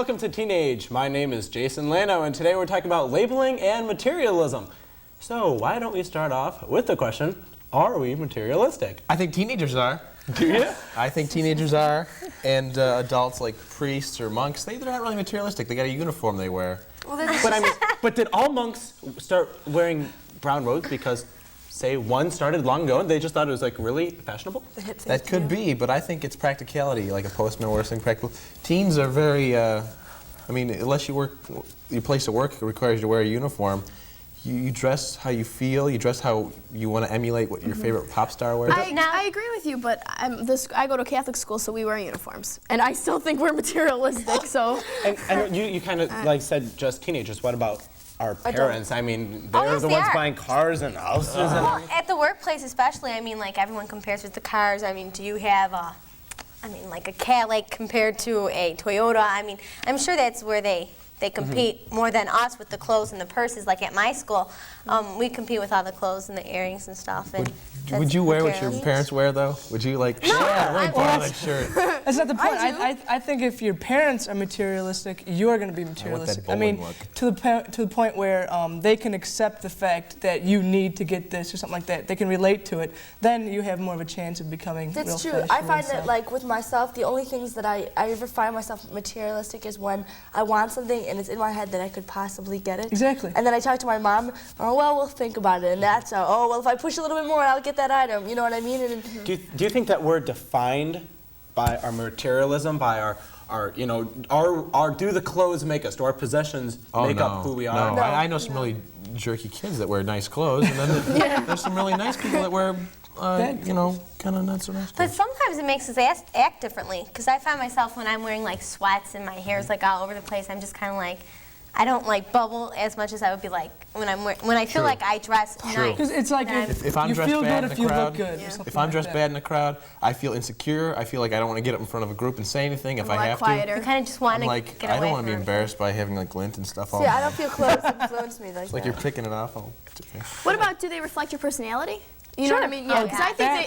welcome to Teenage. My name is Jason Lano, and today we're talking about labeling and materialism. So why don't we start off with the question, are we materialistic? I think teenagers are. Do you? I think teenagers are, and adults like priests or monks, they're not really materialistic. They got a uniform they wear. Well, but did all monks start wearing brown robes because, say, one started long ago and they just thought it was like really fashionable? That could be, but I think it's practicality, like a postman wears something practical. Teens are very, I mean, unless your place of work requires you to wear a uniform, you dress how you feel, you dress how you want to emulate what your favorite pop star wears. I agree with you, but I go to Catholic school, so we wear uniforms. And I still think we're materialistic, so... And you kind of like said just teenagers. What about our parents? I mean, they're the ones buying cars and houses. Well, at the workplace especially, I mean, like everyone compares with the cars. I mean, do you have like a Cadillac compared to a Toyota? I mean, I'm sure that's where they compete more than us with the clothes and the purses. Like at my school, we compete with all the clothes and the earrings and stuff. And would you wear what your parents wear, though? Would you like, no, let me borrow that shirt? That's not the point. I think if your parents are materialistic, you're going to be materialistic. I mean, to the point where they can accept the fact that you need to get this or something like that. They can relate to it. Then you have more of a chance of becoming real That's true. fashionable I find and that, stuff. like, with myself, the only things that I ever find myself materialistic is when I want something and it's in my head that I could possibly get it. Exactly. And then I talk to my mom, oh, well, we'll think about it. And that's how, oh, well, if I push a little bit more, I'll get that item. You know what I mean? And Do you think that we're defined by our materialism, by our you know, do the clothes make us? Do our possessions make up who we are? No, I know some really jerky kids that wear nice clothes, and then there's some really nice people that wear, you know, kind of not so nice But clothes. sometimes it makes us act differently. Because I find myself when I'm wearing like sweats and my hair's like all over the place, I'm just kind of like, I don't like bubble as much as I would be like when I feel like I dress nice. Because it's like If I'm you dressed feel bad good in if a you crowd, look good. Or something if I'm like dressed that. bad in a crowd, I feel insecure. I feel like I don't want to get up in front of a group and say anything if I have You kind of just want to. to Like, get I away don't want to from be embarrassed by having like lint and stuff all see, over. I don't feel clothes influence me like It's like that. you're picking it off. Oh, it's okay. What about, do they reflect your personality? You know what I mean? Yeah, because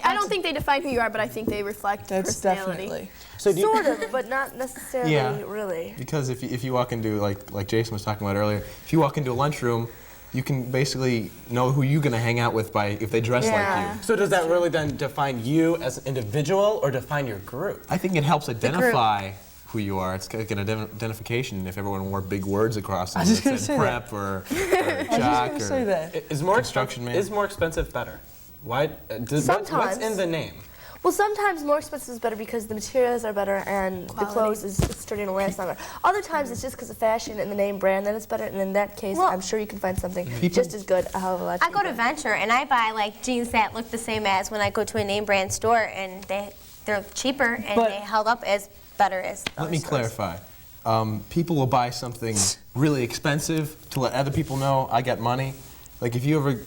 I don't think they define who you are, but I think they reflect That's personality. definitely. So Sort of, but not necessarily really. Because if you walk into, like Jason was talking about earlier, if you walk into a lunchroom, you can basically know who you're going to hang out with by if they dress like you. So does that really then define you as an individual or define your group? I think it helps identify who you are. It's like an identification if everyone wore big words across them. I was just gonna that said say prep or I jock was just or going to say that. Is more construction man. Is more expensive better? Why? What's Sometimes. in the name? Well, sometimes more expensive is better because the materials are better and the clothes is sturdy and last longer. Other times it's just because of fashion and the name brand that it's better, and in that case, I'm sure you can find something just as good, a hell of a lot I go to cheaper. Venture and I buy like jeans that look the same as when I go to a name brand store, and they're cheaper and they held up as better as Let other me stores. clarify. People will buy something really expensive to let other people know I got money. Like if you ever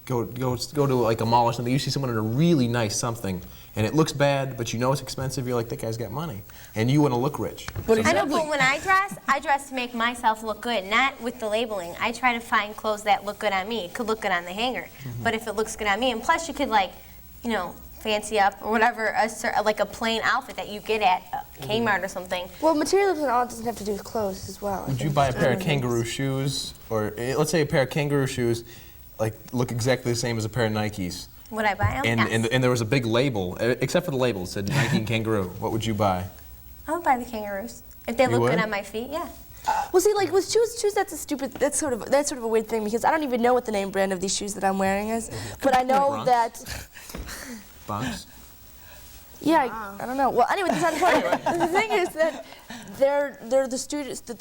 go to like a mall or something, you see someone in a really nice something, and it looks bad, but you know it's expensive. You're like, that guy's got money, and you want to look rich. I know, but when I dress to make myself look good, not with the labeling. I try to find clothes that look good on me. It could look good on the hanger, but if it looks good on me, and plus you could like, you know, fancy up or whatever, like a plain outfit that you get at Kmart or something. Well, materialism all doesn't have to do with clothes as well. Would you buy a pair of kangaroo shoes, or let's say a pair of kangaroo shoes, like look exactly the same as a pair of Nikes? Would I buy them? And there was a big label, except for the label, it said Nike and kangaroo. What would you buy? I would buy the kangaroos if they You look would? good on my feet. Yeah. Well, see, like with shoes, that's sort of a weird thing because I don't even know what the name brand of these shoes that I'm wearing is, but I know Bronx. that. Bunks? Yeah, I don't know. Well, anyway, that's not the point. The thing is that they're the students that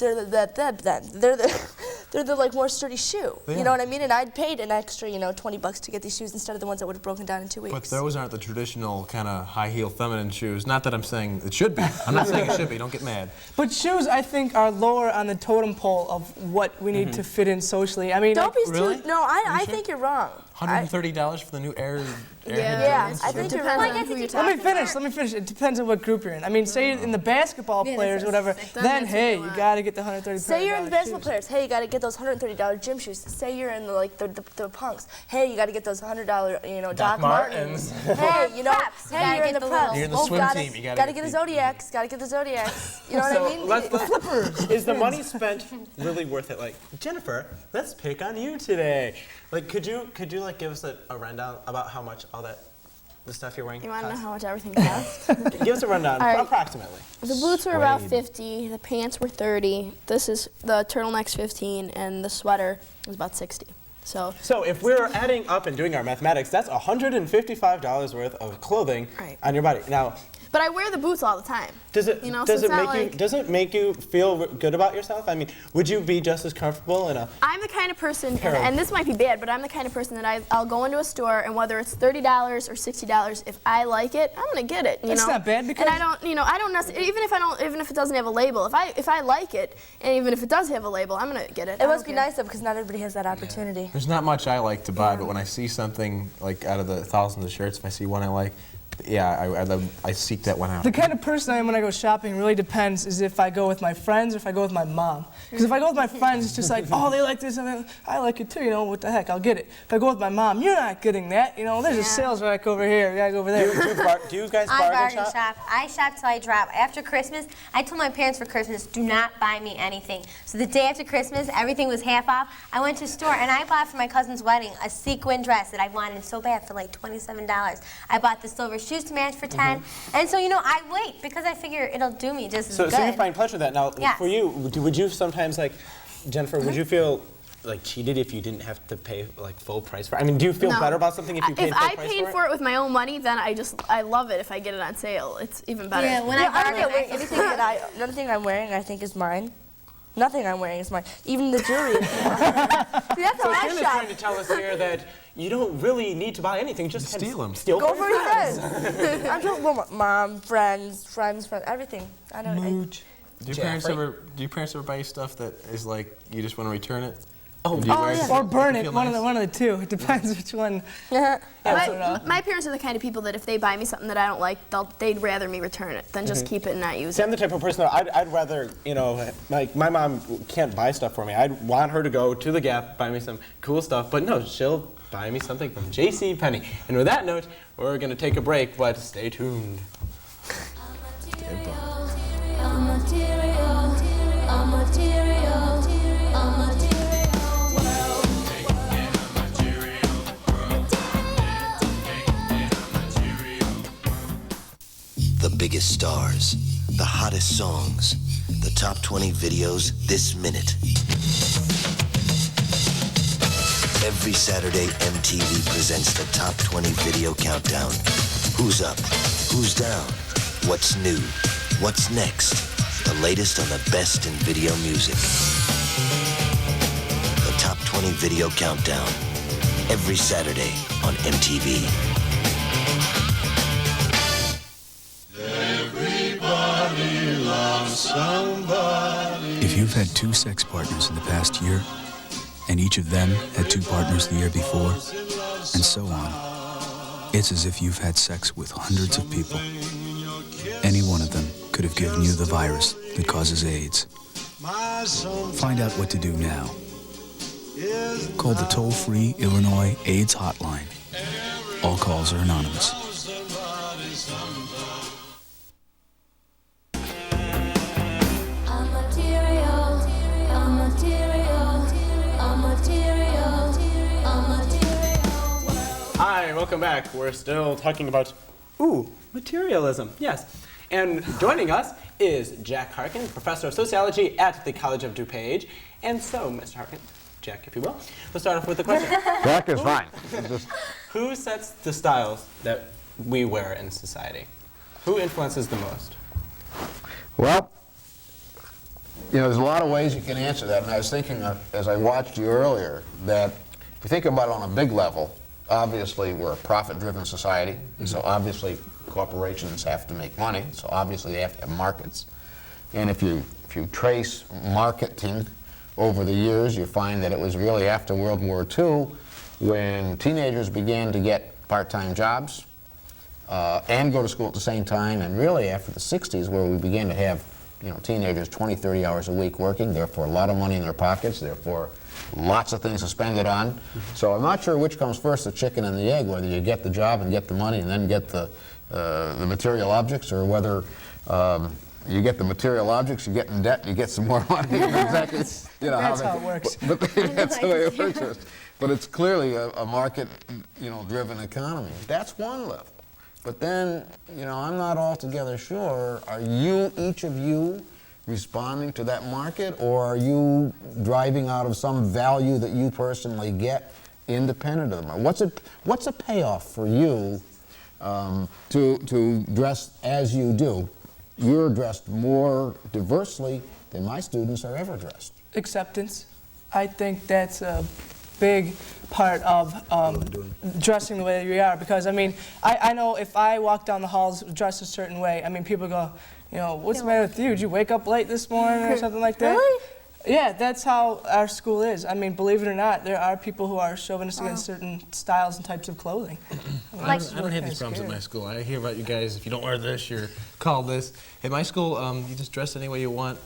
they're the like more sturdy shoe. Yeah. You know what I mean? And I'd paid an extra, you know, $20 to get these shoes instead of the ones that would have broken down in 2 weeks. But those aren't the traditional kind of high heel feminine shoes. Not that I'm saying it should be. I'm not saying it should be. Don't get mad. But shoes, I think, are lower on the totem pole of what we need to fit in socially. I mean, Don't be Really? too. No, I think you're wrong. $130 for the new Air Yeah, I think you're right. Let me finish. It depends on what group you're in. I mean, say you're in the basketball players or whatever, then hey, you gotta get the $130. Say you're in the basketball players, hey, you gotta get those $130 gym shoes. Say you're in the punks, hey, you gotta get those $100 Doc Martens. Hey, hey, you're in the preps. You're in the swim team. You gotta get the Zodiacs. Gotta get the Zodiacs. You know what I mean? The flippers. Is the money spent really worth it? Like, Jennifer, let's pick on you today. Like, could you like give us a rundown about how much all the stuff you're wearing You want to know costs? how much everything costs? Give us a rundown, All right. approximately. The boots were about 50, the pants were 30, the turtleneck's 15, and the sweater was about 60. So if we're adding up and doing our mathematics, that's $155 worth of clothing on your body. Now, but I wear the boots all the time. does it make you feel good about yourself? I mean, would you be just as comfortable in a? I'm the kind of person, and this might be bad, but I'm the kind of person that I'll go into a store, and whether it's $30 or $60, if I like it, I'm gonna get it. It's not bad because. And I don't necessarily, even if it doesn't have a label, if I like it, and even if it does have a label, I'm gonna get it. It must be nice though, because not everybody has that opportunity. There's not much I like to buy, but when I see something like out of the thousands of shirts, if I see one I like, I seek that one out. The kind of person I am when I go shopping really depends is if I go with my friends or if I go with my mom. Because if I go with my friends, it's just like, oh, they like this, and I like it too, what the heck, I'll get it. If I go with my mom, you're not getting that, there's a sales rack over here, you gotta go over there. Do you guys I bargain shop? I shop till I drop. After Christmas, I told my parents for Christmas, do not buy me anything. So the day after Christmas, everything was half off. I went to a store and I bought for my cousin's wedding a sequin dress that I wanted so bad for like $27. I bought the silver shoes to match for 10, and so I wait because I figure it'll do me just as good. So you find pleasure in that. Now, Yes. for you, would you sometimes Jennifer? Would you feel like cheated if you didn't have to pay full price for it? I mean, do you feel better about something if you paid full price for it? If I paid for it with my own money, then I love it if I get it on sale. It's even better. Yeah, when I don't get wearing anything nothing I'm wearing I think is mine. Nothing I'm wearing is mine. Even the jewelry. See, that's how I Kim is shop. trying to tell us here that you don't really need to buy anything. Just steal them. Go for your friends. I'm talking about mom, friends, everything. I don't know. Do your parents ever buy you stuff that is like you just want to return it? Oh, yeah. Or burn it, one of the two. It depends which one. My parents are the kind of people that if they buy me something that I don't like, they'd rather me return it than just keep it and not use See, it. I'm the type of person that I'd rather, my mom can't buy stuff for me. I'd want her to go to the Gap, buy me some cool stuff, but no, she'll buy me something from JCPenney. And with that note, we're going to take a break, but stay tuned. The biggest stars, the hottest songs, the top 20 videos this minute. Every Saturday, MTV presents the top 20 video countdown. Who's up? Who's down? What's new? What's next? The latest on the best in video music. The top 20 video countdown. Every Saturday on MTV. If you've had 2 sex partners in the past year, and each of them had 2 partners the year before, and so on, it's as if you've had sex with hundreds of people. Any one of them could have given you the virus that causes AIDS. Find out what to do now. Call the toll-free Illinois AIDS hotline. All calls are anonymous. Hi, welcome back. We're still talking about, materialism, yes. And joining us is Jack Harkin, professor of sociology at the College of DuPage. And so, Mr. Harkin, Jack, if you will, we'll start off with the question. Jack is fine. Who sets the styles that we wear in society? Who influences the most? Well, there's a lot of ways you can answer that. And I was thinking, as I watched you earlier, that if you think about it on a big level, obviously we're a profit-driven society. Mm-hmm. So obviously corporations have to make money. So obviously they have to have markets. And if you trace marketing over the years, you find that it was really after World War II when teenagers began to get part-time jobs, and go to school at the same time. And really, after the 60s, where we began to have, teenagers 20, 30 hours a week working, therefore a lot of money in their pockets, therefore lots of things to spend it on. So I'm not sure which comes first, the chicken and the egg, whether you get the job and get the money and then get the material objects, or whether you get the material objects, you get in debt, you get some more money. Exactly. That's how it works. But that's the way it works. But it's clearly a market, driven economy. That's one level. But then, I'm not altogether sure. Are you, each of you, responding to that market, or are you driving out of some value that you personally get independent of the market? What's a payoff for you to dress as you do? You're dressed more diversely than my students are ever dressed. Acceptance. I think that's a big part of dressing the way you are, because I know if I walk down the halls dressed a certain way, people go, what's the matter with you? Did you wake up late this morning or something like that? Really? Yeah, that's how our school is. Believe it or not, there are people who are chauvinistic against certain styles and types of clothing. I don't have these problems at my school. I hear about you guys, if you don't wear this, you're called this. At my school, you just dress any way you want.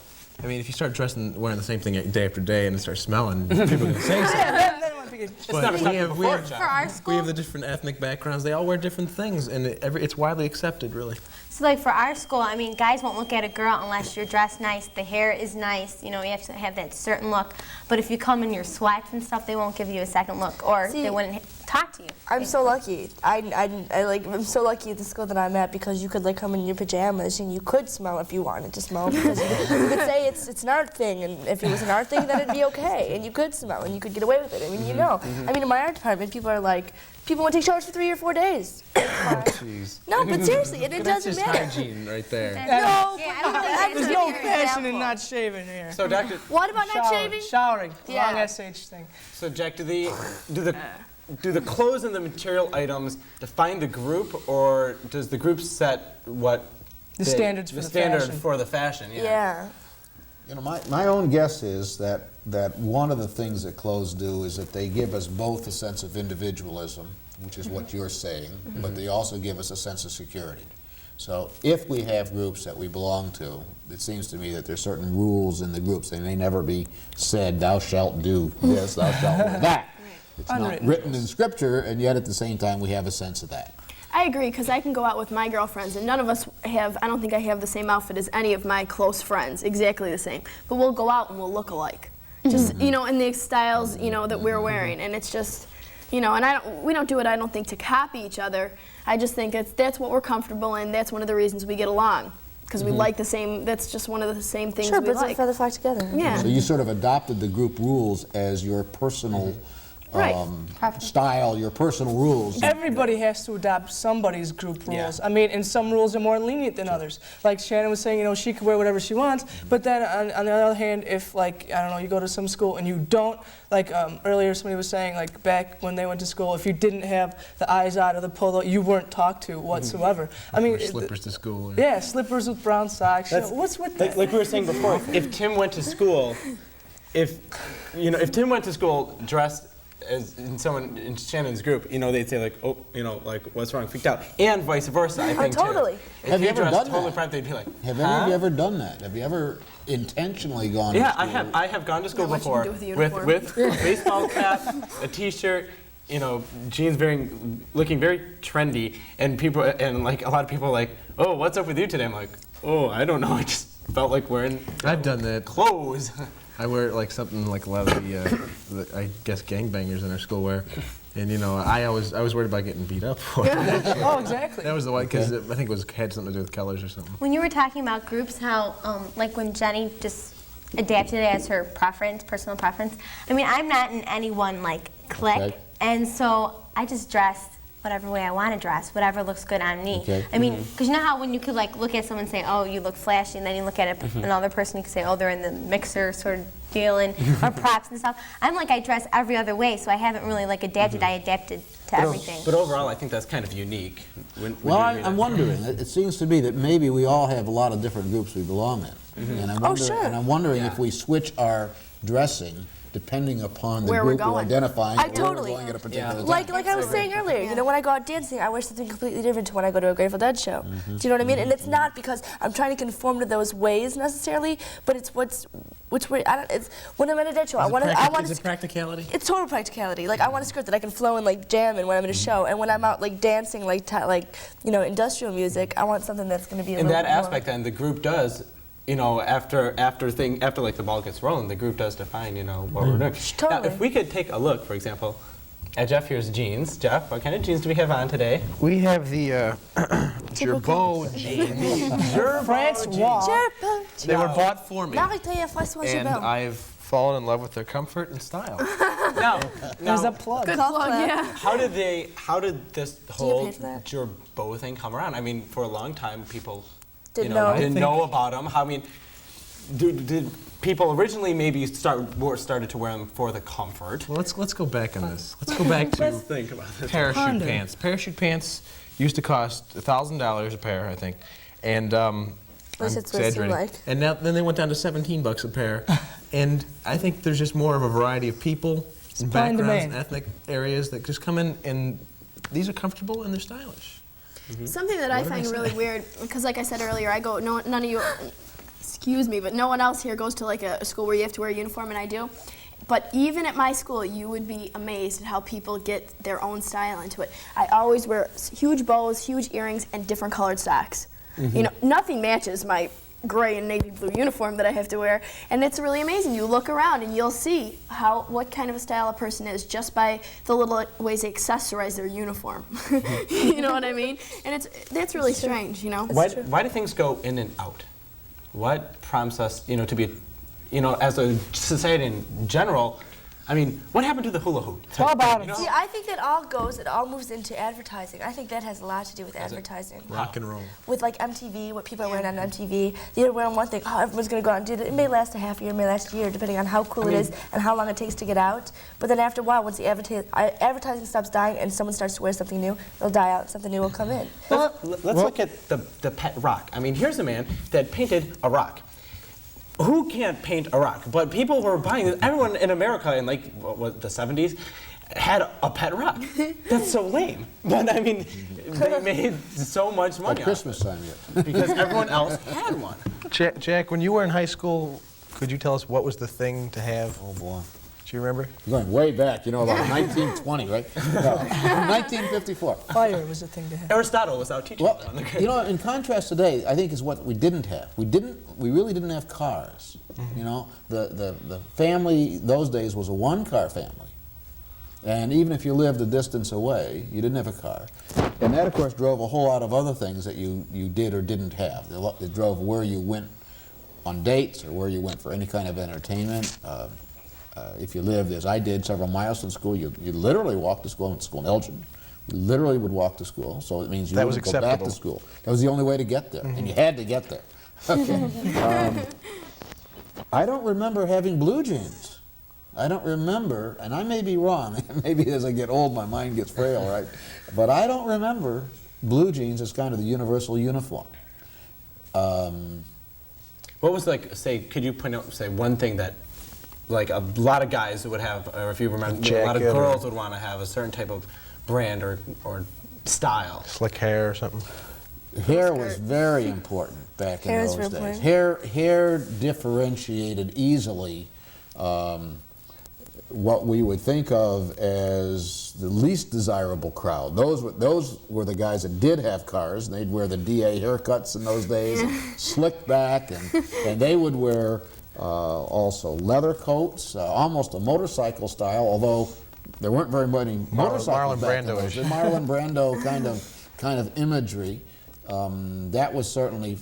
If you start wearing the same thing day after day and it starts smelling, people are going to say something. But For our school, we have the different ethnic backgrounds. They all wear different things, and it's widely accepted, really. so for our school, guys won't look at a girl unless you're dressed nice, the hair is nice, you have to have that certain look. But if you come in your sweats and stuff, they won't give you a second look, or they wouldn't talk to you. I'm so lucky. I'm so lucky at the school that I'm at, because you could come in your pajamas and you could smell if you wanted to smell, because you could say it's an art thing, and if it was an art thing, then it'd be okay, and you could smell and you could get away with it. In my art department, people are like, people want to take showers for 3 or 4 days. No, but seriously, it doesn't matter. That's just hygiene right there. No, There's no fashion in not shaving here. So, Doctor. What about not shaving? Showering. Yeah. Long SH thing. So, Jack, do the clothes and the material items define the group, or does the group set what the standards for the fashion? Yeah. My own guess is that one of the things that clothes do is that they give us both a sense of individualism, which is what you're saying, but they also give us a sense of security. So if we have groups that we belong to, it seems to me that there's certain rules in the groups. They may never be said, thou shalt do this, thou shalt do that. It's not written in Scripture, and yet at the same time we have a sense of that. I agree, because I can go out with my girlfriends, and none of us have, I don't think I have the same outfit as any of my close friends, exactly the same. But we'll go out and we'll look alike. Just, in the styles, that we're wearing. And it's just, and we don't do it, I don't think, to copy each other. I just think that's what we're comfortable in. That's one of the reasons we get along. Because we like the same, that's just one of the same things we like. Birds of a feather flock together. Yeah. So you sort of adopted the group rules as your personal style, your personal rules. Everybody has to adopt somebody's group rules. And some rules are more lenient than others. Like Shannon was saying, she can wear whatever she wants, but then on the other hand, if you go to some school and you don't, earlier somebody was saying, back when they went to school, if you didn't have the eyes out of the polo, you weren't talked to whatsoever. Or slippers to school. Yeah, slippers with brown socks. What's with that? Like we were saying before, if Tim went to school, if Tim went to school dressed as in someone in Shannon's group, they'd say what's wrong, freaked out, and vice versa. I think totally. Too. Have you ever done totally that? private, they'd be like, Have any of you ever done that? Have you ever intentionally gone to school? Yeah, I have gone to school What before you do with the with a baseball cap, a T-shirt, jeans, looking very trendy, and a lot of people are like, oh, what's up with you today? I'm like, oh, I don't know, I just felt like wearing. I've done that. Clothes. I wear something like a lot of the I guess gangbangers in our school wear, and I was worried about getting beat up for it. Oh, exactly. That was the one, because I think it had something to do with colors or something. When you were talking about groups, how when Jenny just adapted it as her personal preference. I'm not in any one clique, and so I just dressed whatever way I want to dress, whatever looks good on me. Okay. Because you know how when you could look at someone and say, oh, you look flashy, and then you look at another person, you could say, oh, they're in the mixer sort of deal, or props and stuff. I dress every other way, so I haven't really adapted. I adapted to everything. But overall, I think that's kind of unique. Well, I'm wondering. It seems to me that maybe we all have a lot of different groups we belong in, and I'm wondering if we switch our dressing depending upon the Where we're group you're going. identifying, I or where totally- we're going at a particular time. Like I was saying earlier, you know, when I go out dancing, I wear something completely different to when I go to a Grateful Dead show. Do you know what I mean? And it's not because I'm trying to conform to those ways necessarily, but it's which way. It's when I'm at a Dead show, I want to. Is it practicality? It's total practicality. Like I want a skirt that I can flow and like jam in when I'm in a show, and when I'm out like dancing, like you know, industrial music, I want something that's going to be a In little that more. aspect, then the group does, you know, after like the ball gets rolling, the group does define, you know, what we're doing. Totally. Now, if we could take a look, for example, at Jeff here's jeans. Jeff, what kind of jeans do we have on today? We have the Gerbeau jeans. Francois. They were bought for me, Marie-Théa François and Gerbeau. I've fallen in love with their comfort and style. Now, There's a plug. Good plug, yeah. how did this whole pay for that? Gerbeau thing come around? I mean, for a long time, people Didn't you know, know. didn't know about them. I mean, did people originally maybe started to wear them for the comfort? Well, let's go back on this. Let's go back to Think about this. parachute Ponder. pants. Parachute pants used to cost $1,000 a pair, I think, and I'm least it's what it seemed exaggerating. like. And now then they went down to $17 a pair, and I think there's just more of a variety of people and Supply and backgrounds, demand. and ethnic areas that just come in, and these are comfortable and they're stylish. Something that I find really weird, because like I said earlier, I go, none of you, excuse me, but no one else here goes to like a school where you have to wear a uniform, and I do. But even at my school, you would be amazed at how people get their own style into it. I always wear huge bows, huge earrings, and different colored socks. You know, nothing matches my gray and navy blue uniform that I have to wear, and it's really amazing. You look around and you'll see what kind of a style a person is just by the little ways they accessorize their uniform. You know what I mean? And that's really strange, you know? Why do things go in and out? What prompts us, you know, to be, you know, as a society in general? I mean, what happened to the hula hoop? How about You know? See, I think it all moves into advertising. I think that has a lot to do with advertising. Rock and roll. With like MTV, what people are wearing on MTV, they're wearing one thing, oh, everyone's gonna go out and do that. It may last a half year, it may last a year, depending on how cool it is and how long it takes to get out. But then after a while, once the advertising stops dying and someone starts to wear something new, it'll die out and something new will come in. Let's look at the pet rock. I mean, here's a man that painted a rock. Who can't paint a rock? But people were buying this. Everyone in America in like the 70s had a pet rock. That's so lame. But I mean, they made so much money At Christmas time yet. on it because everyone else had one. Jack, when you were in high school, could you tell us what was the thing to have? Oh boy. Do you remember? You're going way back, you know, about 1920, right? No, 1954. Fire was the thing to have. Aristotle was out teaching Well, on the you know, in contrast today, I think is what we didn't have. We really didn't have cars. You know, the family those days was a one-car family. And even if you lived a distance away, you didn't have a car. And that, of course, drove a whole lot of other things that you did or didn't have. It drove where you went on dates or where you went for any kind of entertainment. If you lived, as I did, several miles from school, you literally walked to school. I went to school in Elgin. You literally would walk to school, so it means you That was wouldn't go back to acceptable. school. That was the only way to get there, and you had to get there. Okay. I don't remember having blue jeans. I don't remember, and I may be wrong. Maybe as I get old, my mind gets frail, right? But I don't remember blue jeans as kind of the universal uniform. What was like, say, could you point out, say, one thing that like a lot of guys would have, or if you remember, a lot of Jacket or- girls would want to have a certain type of brand or style? Slick hair or something? Hair was very important back in Hair is those real days. important. Hair differentiated easily what we would think of as the least desirable crowd. Those were the guys that did have cars, and they'd wear the DA haircuts in those days, and slicked back, and they would wear also leather coats, almost a motorcycle style, although there weren't very many motorcycles Marlon back in those Brando-ish. days. Marlon Brando kind of imagery. That was certainly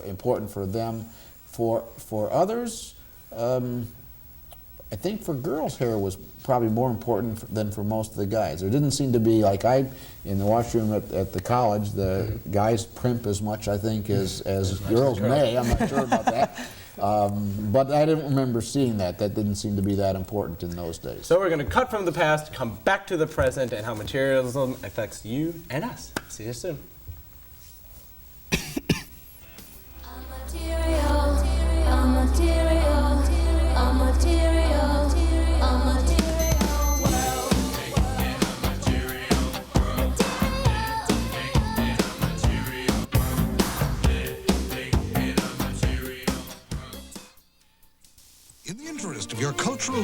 important for them. For others, I think for girls, hair was probably more important than for most of the guys. There didn't seem to be, like in the washroom at the college, the guys primp as much, I think, as girls may. I'm not sure about that. But I didn't remember seeing that. That didn't seem to be that important in those days. So we're going to cut from the past, come back to the present, and how materialism affects you and us. See you soon. A material.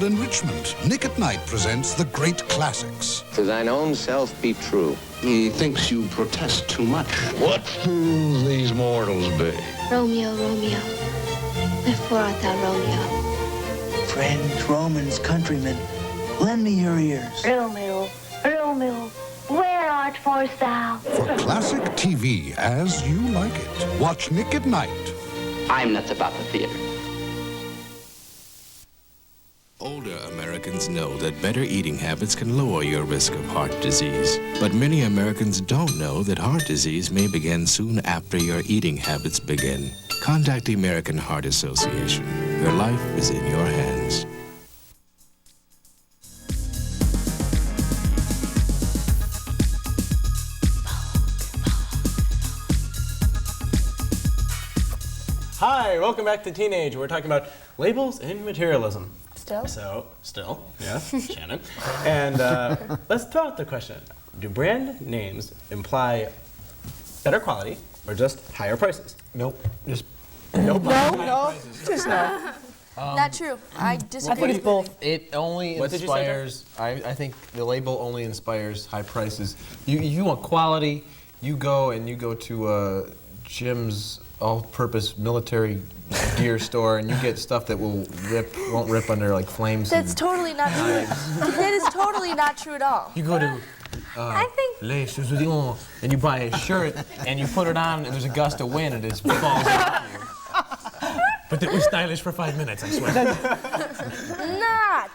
cultural enrichment. Nick at Night presents the great classics. To thine own self be true. He thinks you protest too much. What fools these mortals be. Romeo, Romeo, wherefore art thou Romeo? Friends, Romans, countrymen, lend me your ears. Romeo, Romeo, where art forst thou? For classic TV as you like it. Watch Nick at Night. I'm nuts about the theater. Older Americans know that better eating habits can lower your risk of heart disease. But many Americans don't know that heart disease may begin soon after your eating habits begin. Contact the American Heart Association. Your life is in your hands. Hi, welcome back to Teenage. We're talking about labels and materialism. Still, yes, Shannon. And let's throw out the question. Do brand names imply better quality or just higher prices? Nope. Just nope. No, just no. Not true. I disagree. I think it's both. It only inspires, I think the label only inspires high prices. You want quality, you go to Jim's all-purpose military gear store and you get stuff that won't rip under like flames. That's totally not true. That is totally not true at all. You go to Les Suzurions and you buy a shirt and you put it on and there's a gust of wind and it just falls off you. But it was stylish for 5 minutes, I swear. Not.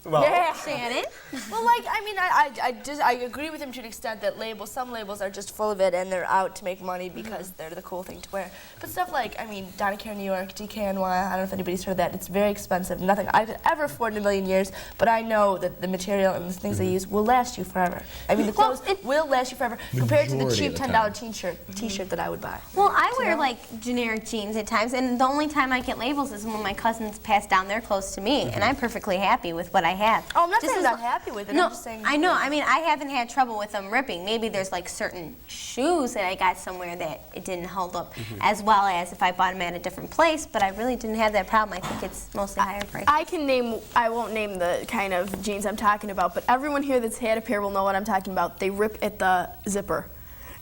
Well, yeah, Shannon. Well, like, I mean, I agree with him to an extent that some labels are just full of it and they're out to make money because they're the cool thing to wear. But stuff like, I mean, Donna Care New York, DKNY, I don't know if anybody's heard of that. It's very expensive. Nothing I could ever afford in a million years, but I know that the material and the things they use will last you forever. I mean, the clothes will last you forever compared to the cheap $10 t-shirt that I would buy. Well, I wear like generic jeans at times, and the only time I get labels is when my cousins pass down their clothes to me, and I'm perfectly happy with what I have. Oh, I'm not saying I'm not happy with it. No, I'm just saying. I know. I mean, I haven't had trouble with them ripping. Maybe there's like certain shoes that I got somewhere that it didn't hold up as well as if I bought them at a different place, but I really didn't have that problem. I think it's mostly higher price. I won't name the kind of jeans I'm talking about, but everyone here that's had a pair will know what I'm talking about. They rip at the zipper.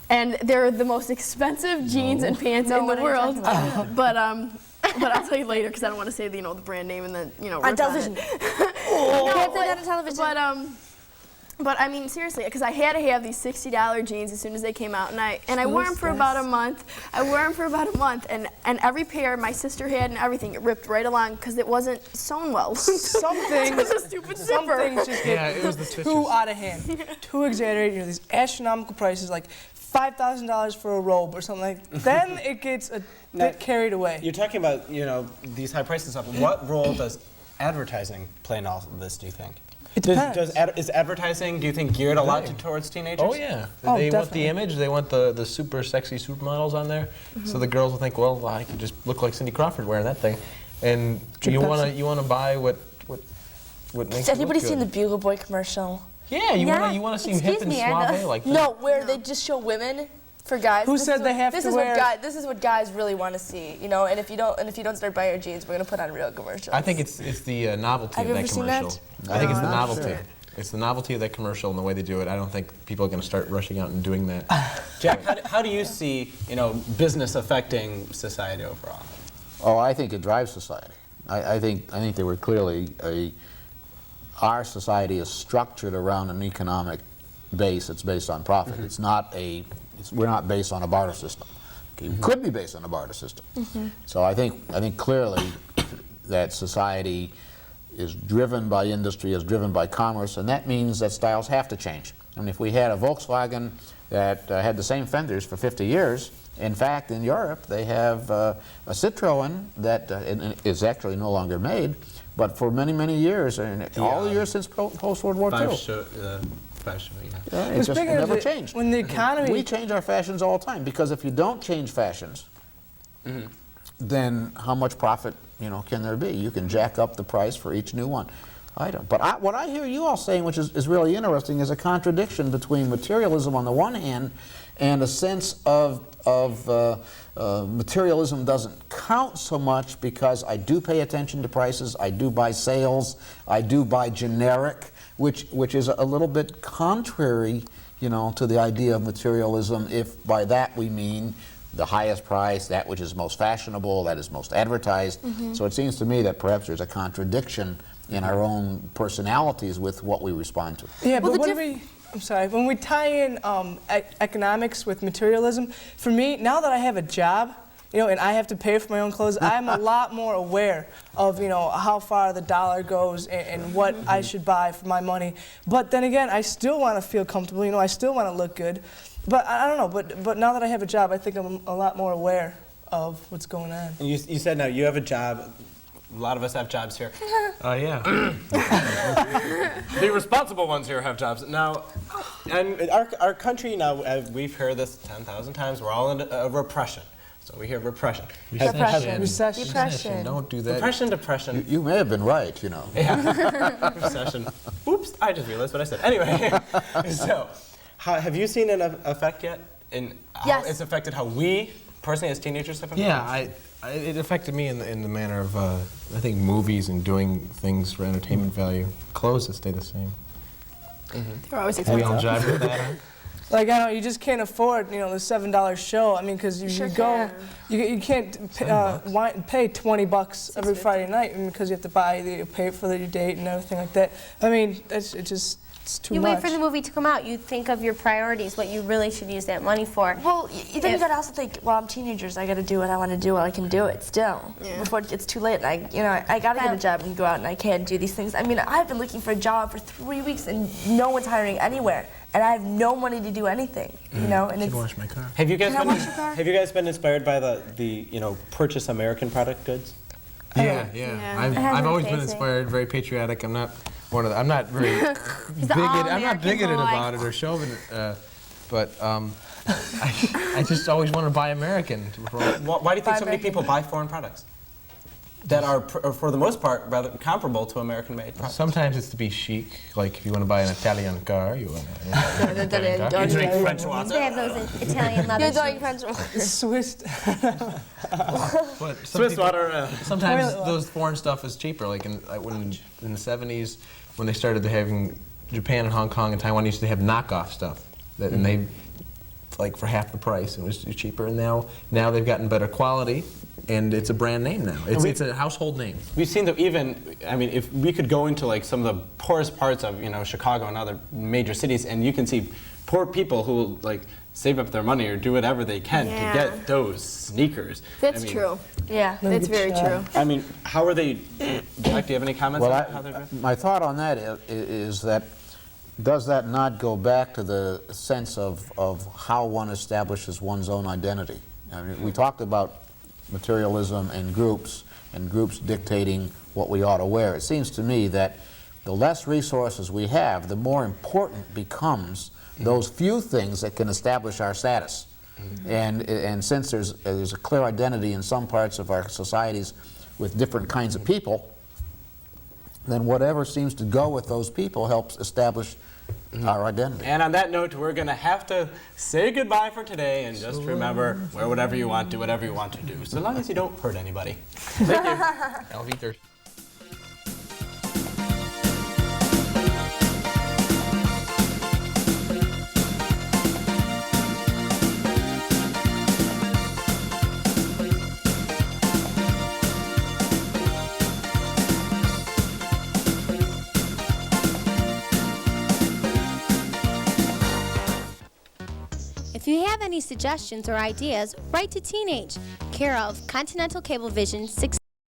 And they're the most expensive jeans and pants in the world. But I'll tell you later because I don't want to say the brand name and then on television. Can't say that on television. But I mean seriously, because I had to have these $60 jeans as soon as they came out, and I wore them for about a month. And every pair my sister had and everything, it ripped right along because it wasn't sewn well. Some things, it was a stupid zipper. Some things just get too out of hand, too exaggerated. These astronomical prices like $5,000 for a robe or something like that. Then it gets a bit carried away. You're talking about, these high prices and stuff. What role does advertising play in all of this, do you think? It depends. Is advertising, do you think, geared a lot towards teenagers? Oh, yeah. They want the image. They want the super sexy supermodels on there. So the girls will think, well, I can just look like Cindy Crawford wearing that thing. And you want to buy what makes you look good. Has anybody seen the Bugle Boy commercial? Yeah, you want to seem hip and suave like that. No, where they just show women for guys. Who said they have to wear? This is what guys really want to see, And if you don't start buying your jeans, we're gonna put on real commercials. I think it's the novelty of that commercial. I think it's the novelty. Sure. It's the novelty of that commercial and the way they do it. I don't think people are going to start rushing out and doing that. Jack, how do you see business affecting society overall? Oh, I think it drives society. I think they were clearly our society is structured around an economic base. It's based on profit. It's not we're not based on a barter system. Okay, we could be based on a barter system. So I think clearly that society is driven by industry, is driven by commerce, and that means that styles have to change. I mean, if we had a Volkswagen that had the same fenders for 50 years, in fact, in Europe, they have a Citroën that is actually no longer made, but for many, many years, and all the years since post-World War II. It just never changed. When the economy... We change our fashions all the time, because if you don't change fashions, then how much profit can there be? You can jack up the price for each new item. But what I hear you all saying, which is really interesting, is a contradiction between materialism on the one hand and a sense of materialism doesn't count so much because I do pay attention to prices, I do buy sales, I do buy generic, which is a little bit contrary, you know, to the idea of materialism, if by that we mean the highest price, that which is most fashionable, that is most advertised. So it seems to me that perhaps there's a contradiction in our own personalities with what we respond to. Yeah, but when we tie in economics with materialism, for me, now that I have a job, you know, and I have to pay for my own clothes, I'm a lot more aware of, you know, how far the dollar goes and what I should buy for my money. But then again, I still want to feel comfortable, you know, I still want to look good. But I don't know, but now that I have a job, I think I'm a lot more aware of what's going on. And you said now you have a job. A lot of us have jobs here. Yeah. The responsible ones here have jobs. Now, and our country now, we've heard this 10,000 times, we're all in a repression. So we hear repression. Recession. Don't do that. Repression, depression. You may have been right, you know. Yeah. Recession. Oops, I just realized what I said. Anyway, so have you seen an effect yet in how it's affected how we personally as teenagers have affected? Yeah, it affected me in the manner of, I think, movies and doing things for entertainment value. Clothes that stay the same. They're always We all expensive. jive with that, huh? Like, I don't know, you just can't afford, you know, the $7 show. I mean, because you go, you can't pay $20 every Friday night because you have to pay for your date and everything like that. I mean, it's too you much. wait for the movie to come out. You think of your priorities, what you really should use that money for. Well, then you gotta also think, well, I'm teenagers. I gotta do what I want to do while I can do it still before it gets too late. And I gotta get a job and go out, and I can't do these things. I mean, I've been looking for a job for 3 weeks, and no one's hiring anywhere. And I have no money to do anything, you know. And I should wash my car. Have you guys been inspired by the you know, purchase American product goods? Yeah. I've always been inspired, very patriotic. I'm not one of the, I'm not very bigoted about it or chauvinist, but I just always want to buy American. Why do you think so many people buy foreign products that are, for the most part, rather comparable to American-made products? Sometimes it's to be chic, like if you want to buy an Italian car, you want an Italian car. You drink French water. They have those Italian leather. You're doing French water. Swiss. But Swiss water. Sometimes those foreign stuff is cheaper. Like in the 70s, when they started having Japan and Hong Kong and Taiwan used to have knockoff stuff, and they like for half the price. It was cheaper, and now they've gotten better quality, and it's a brand name now. It's a household name. We've seen that even, I mean, if we could go into like some of the poorest parts of, you know, Chicago and other major cities, and you can see poor people who like save up their money or do whatever they can to get those sneakers. That's true. Yeah, that's very true. I mean, how are they? Jack, do you have any comments on how they're doing? My thought on that is that does that not go back to the sense of how one establishes one's own identity? I mean, we talked about materialism and groups dictating what we ought to wear. It seems to me that the less resources we have, the more important becomes those few things that can establish our status. And since there's a clear identity in some parts of our societies with different kinds of people, then whatever seems to go with those people helps establish our identity. And on that note, we're going to have to say goodbye for today, and just remember, wear whatever you want, do whatever you want to do, so long as you don't hurt anybody. Thank you. Alviter. If you have any suggestions or ideas, write to Teenage, care of Continental Cablevision, 6